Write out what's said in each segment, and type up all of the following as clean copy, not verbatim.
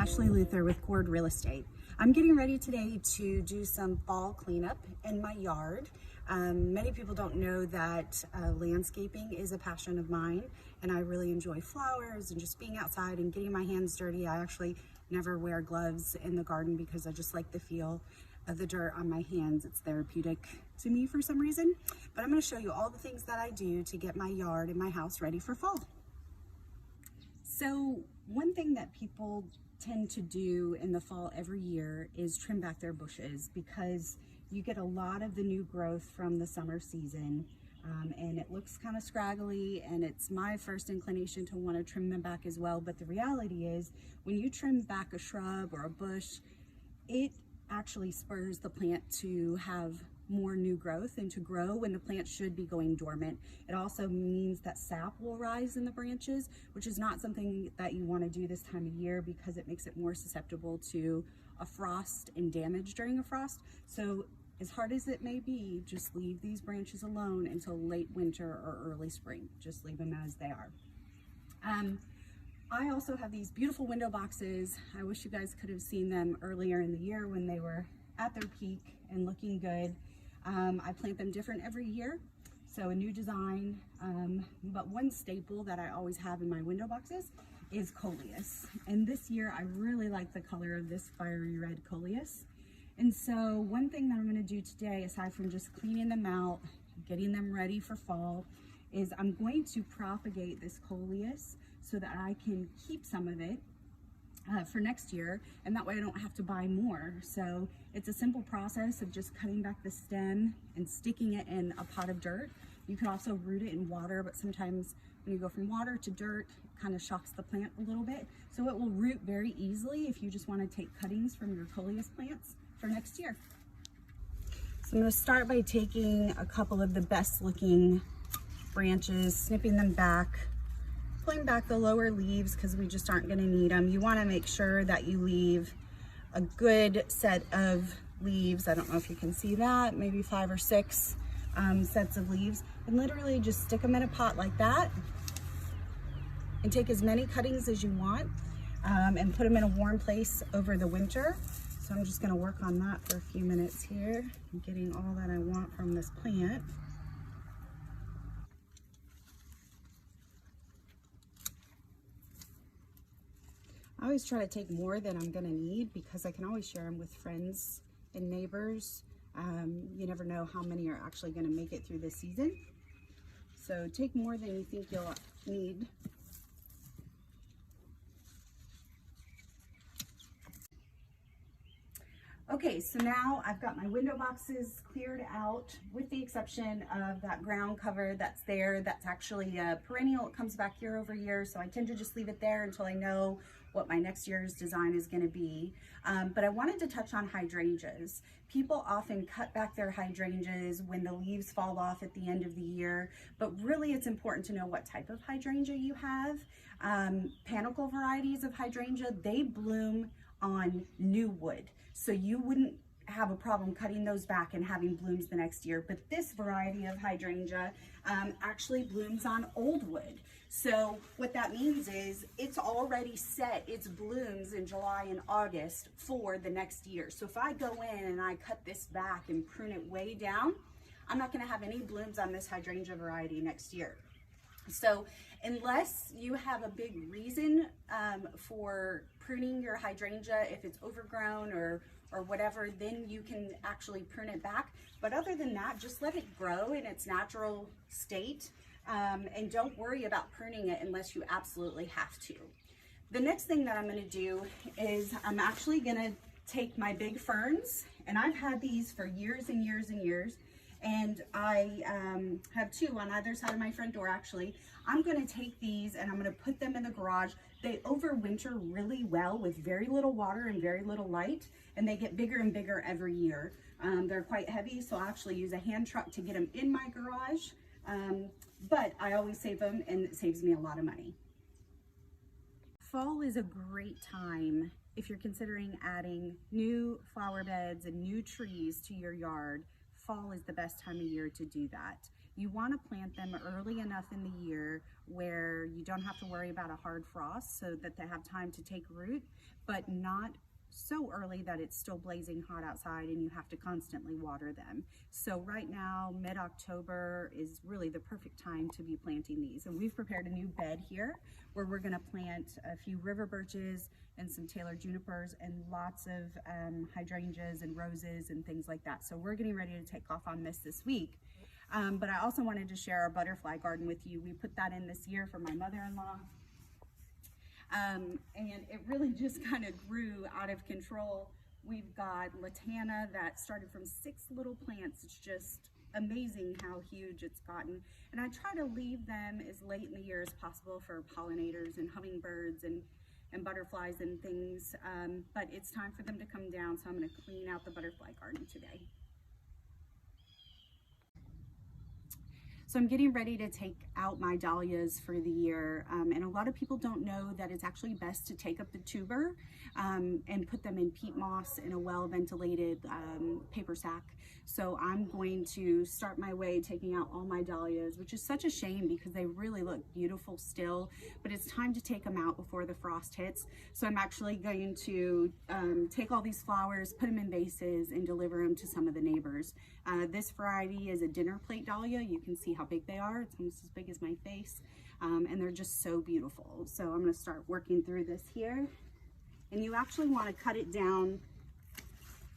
Ashley Luther with Chord Real Estate. I'm getting ready today to do some fall cleanup in my yard. Many people don't know that landscaping is a passion of mine, and I really enjoy flowers and just being outside and getting my hands dirty. I actually never wear gloves in the garden because I just like the feel of the dirt on my hands. It's therapeutic to me for some reason. But I'm going to show you all the things that I do to get my yard and my house ready for fall. So one thing that people tend to do in the fall every year is trim back their bushes, because you get a lot of the new growth from the summer season, and it looks kind of scraggly, and it's my first inclination to want to trim them back as well. But the reality is, when you trim back a shrub or a bush, it actually spurs the plant to have more new growth and to grow when the plant should be going dormant. It also means that sap will rise in the branches, which is not something that you want to do this time of year because it makes it more susceptible to a frost and damage during a frost. So as hard as it may be, just leave these branches alone until late winter or early spring. Just leave them as they are. I also have these beautiful window boxes. I wish you guys could have seen them earlier in the year when they were at their peak and looking good. I plant them different every year, so a new design, but one staple that I always have in my window boxes is Coleus. And this year I really like the color of this fiery red Coleus. And so one thing that I'm going to do today, aside from just cleaning them out, getting them ready for fall, is I'm going to propagate this Coleus so that I can keep some of it for next year, and that way I don't have to buy more. So it's a simple process of just cutting back the stem and sticking it in a pot of dirt. You can also root it in water, but sometimes when you go from water to dirt, it kind of shocks the plant a little bit. So it will root very easily if you just want to take cuttings from your Coleus plants for next year. So I'm going to start by taking a couple of the best looking branches, snipping them back, pulling back the lower leaves because we just aren't going to need them. You want to make sure that you leave a good set of leaves. I don't know if you can see that, maybe 5 or 6 sets of leaves, and literally just stick them in a pot like that and take as many cuttings as you want, and put them in a warm place over the winter. So I'm just going to work on that for a few minutes here, getting all that I want from this plant. I always try to take more than I'm going to need because I can always share them with friends and neighbors. You never know how many are actually going to make it through the season. So take more than you think you'll need. Okay, so now I've got my window boxes cleared out, with the exception of that ground cover that's there. That's actually a perennial. It comes back year over year, so I tend to just leave it there until I know what my next year's design is going to be. But I wanted to touch on hydrangeas. People often cut back their hydrangeas when the leaves fall off at the end of the year, but really it's important to know what type of hydrangea you have. Panicle varieties of hydrangea, they bloom on new wood, so you wouldn't have a problem cutting those back and having blooms the next year. But this variety of hydrangea actually blooms on old wood. So what that means is it's already set its blooms in July and August for the next year. So if I go in and I cut this back and prune it way down, I'm not going to have any blooms on this hydrangea variety next year. So unless you have a big reason for pruning your hydrangea, if it's overgrown or whatever, then you can actually prune it back. But other than that, just let it grow in its natural state, and don't worry about pruning it unless you absolutely have to. The next thing that I'm going to do is I'm actually going to take my big ferns, and I've had these for years and years and years. And I have 2 on either side of my front door, actually. I'm going to take these and I'm going to put them in the garage. They overwinter really well with very little water and very little light, and they get bigger and bigger every year. They're quite heavy, so I'll actually use a hand truck to get them in my garage. But I always save them, and it saves me a lot of money. Fall is a great time if you're considering adding new flower beds and new trees to your yard. Fall is the best time of year to do that. you want to plant them early enough in the year where you don't have to worry about a hard frost, so that they have time to take root, but not so early that it's still blazing hot outside and you have to constantly water them. So right now, mid-October is really the perfect time to be planting these. And we've prepared a new bed here where we're going to plant a few river birches and some Taylor junipers and lots of hydrangeas and roses and things like that. So we're getting ready to take off on this week. But I also wanted to share our butterfly garden with you. We put that in this year for my mother-in-law. And it really just kind of grew out of control. We've got Latana that started from 6 little plants. It's just amazing how huge it's gotten. And I try to leave them as late in the year as possible for pollinators and hummingbirds and butterflies and things. But it's time for them to come down, so I'm going to clean out the butterfly garden today. So I'm getting ready to take out my dahlias for the year, and a lot of people don't know that it's actually best to take up the tuber and put them in peat moss in a well-ventilated paper sack. So I'm going to start my way taking out all my dahlias, which is such a shame because they really look beautiful still, but it's time to take them out before the frost hits. So I'm actually going to take all these flowers, put them in vases, and deliver them to some of the neighbors. This variety is a dinner plate dahlia. You can see how big they are. It's almost as big as my face, and they're just so beautiful. So I'm going to start working through this here, and you actually want to cut it down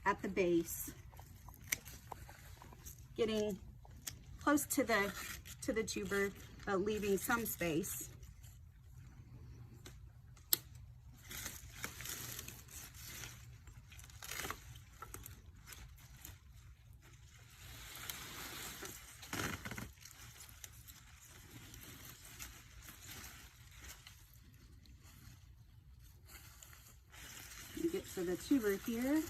at the base, getting close to the tuber, but leaving some space. Get to the tuber here.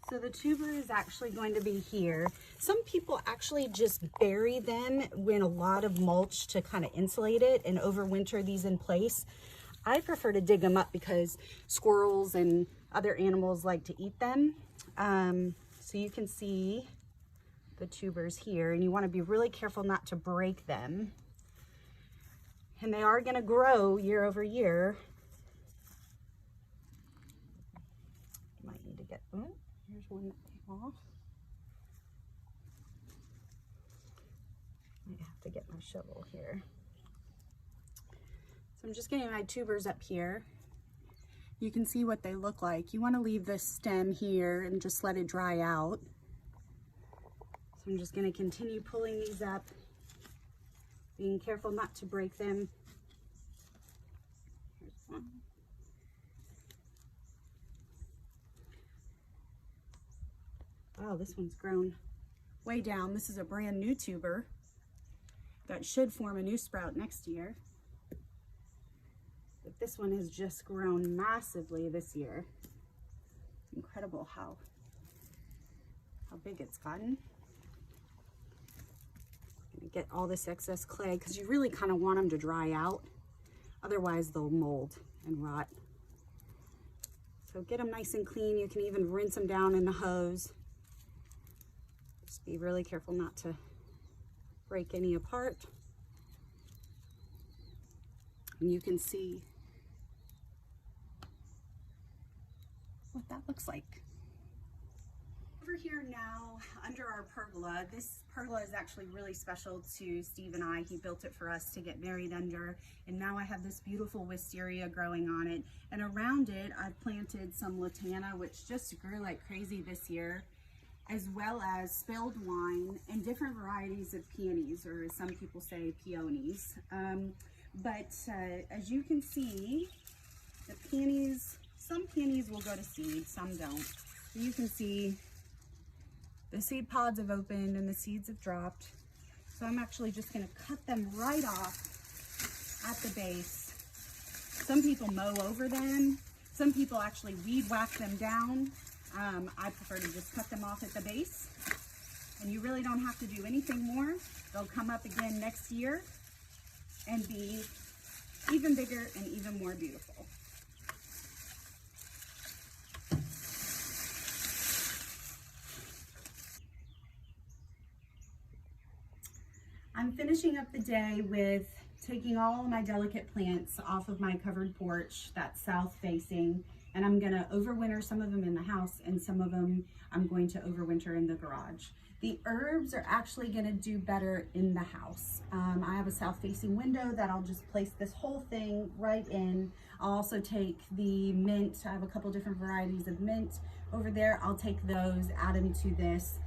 So the tuber is actually going to be here. Some people actually just bury them in a lot of mulch to kind of insulate it and overwinter these in place. I prefer to dig them up because squirrels and other animals like to eat them. So you can see the tubers here, and you want to be really careful not to break them. And they are going to grow year over year. You might need to get, oh, here's one that came off. I have to get my shovel here. So I'm just getting my tubers up here. You can see what they look like. You want to leave this stem here and just let it dry out. So I'm just going to continue pulling these up, being careful not to break them. Here's one. Wow, this one's grown way down. This is a brand new tuber that should form a new sprout next year. But this one has just grown massively this year. It's incredible how big it's gotten. Get all this excess clay because you really kind of want them to dry out, otherwise they'll mold and rot. So get them nice and clean. You can even rinse them down in the hose. Just be really careful not to break any apart. And you can see what that looks like. Over here now, under our pergola, this pergola is actually really special to Steve and I. He built it for us to get married under, and now I have this beautiful wisteria growing on it. And around it, I've planted some Latana, which just grew like crazy this year, as well as spilled wine and different varieties of peonies, or as some people say, peonies. As you can see, the peonies, some peonies will go to seed, some don't. So you can see the seed pods have opened and the seeds have dropped. So I'm actually just going to cut them right off at the base. Some people mow over them. Some people actually weed whack them down. I prefer to just cut them off at the base. And you really don't have to do anything more. They'll come up again next year and be even bigger and even more beautiful. I'm finishing up the day with taking all of my delicate plants off of my covered porch that's south facing, and I'm gonna overwinter some of them in the house and some of them I'm going to overwinter in the garage. The herbs are actually gonna do better in the house. I have a south facing window that I'll just place this whole thing right in. I'll also take the mint, I have a couple different varieties of mint over there. I'll take those, add them to this.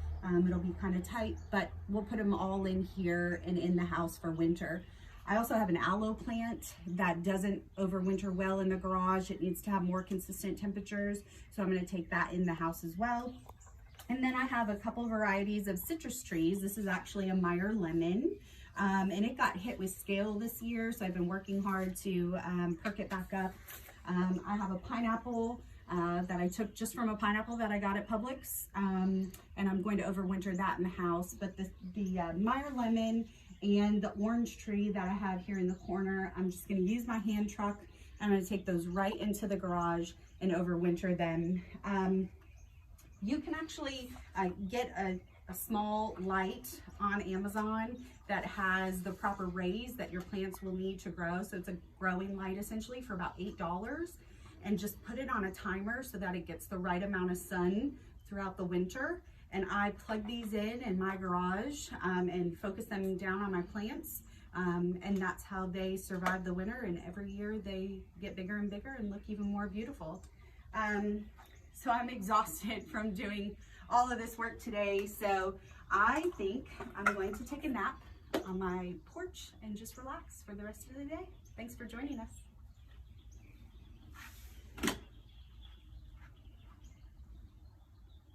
It'll be kind of tight, but we'll put them all in here and in the house for winter. I also have an aloe plant that doesn't overwinter well in the garage. It needs to have more consistent temperatures, so I'm going to take that in the house as well. And then I have a couple varieties of citrus trees. This is actually a Meyer lemon, and it got hit with scale this year, so I've been working hard to perk it back up. I have a pineapple that I took just from a pineapple that I got at Publix, and I'm going to overwinter that in the house. But the Meyer lemon and the orange tree that I have here in the corner, I'm just going to use my hand truck. I'm going to take those right into the garage and overwinter them. You can actually get a small light on Amazon that has the proper rays that your plants will need to grow. So it's a growing light essentially for about $8, and just put it on a timer so that it gets the right amount of sun throughout the winter. And I plug these in my garage and focus them down on my plants. And that's how they survive the winter, and every year they get bigger and bigger and look even more beautiful. So I'm exhausted from doing all of this work today, so I think I'm going to take a nap on my porch and just relax for the rest of the day. Thanks for joining us.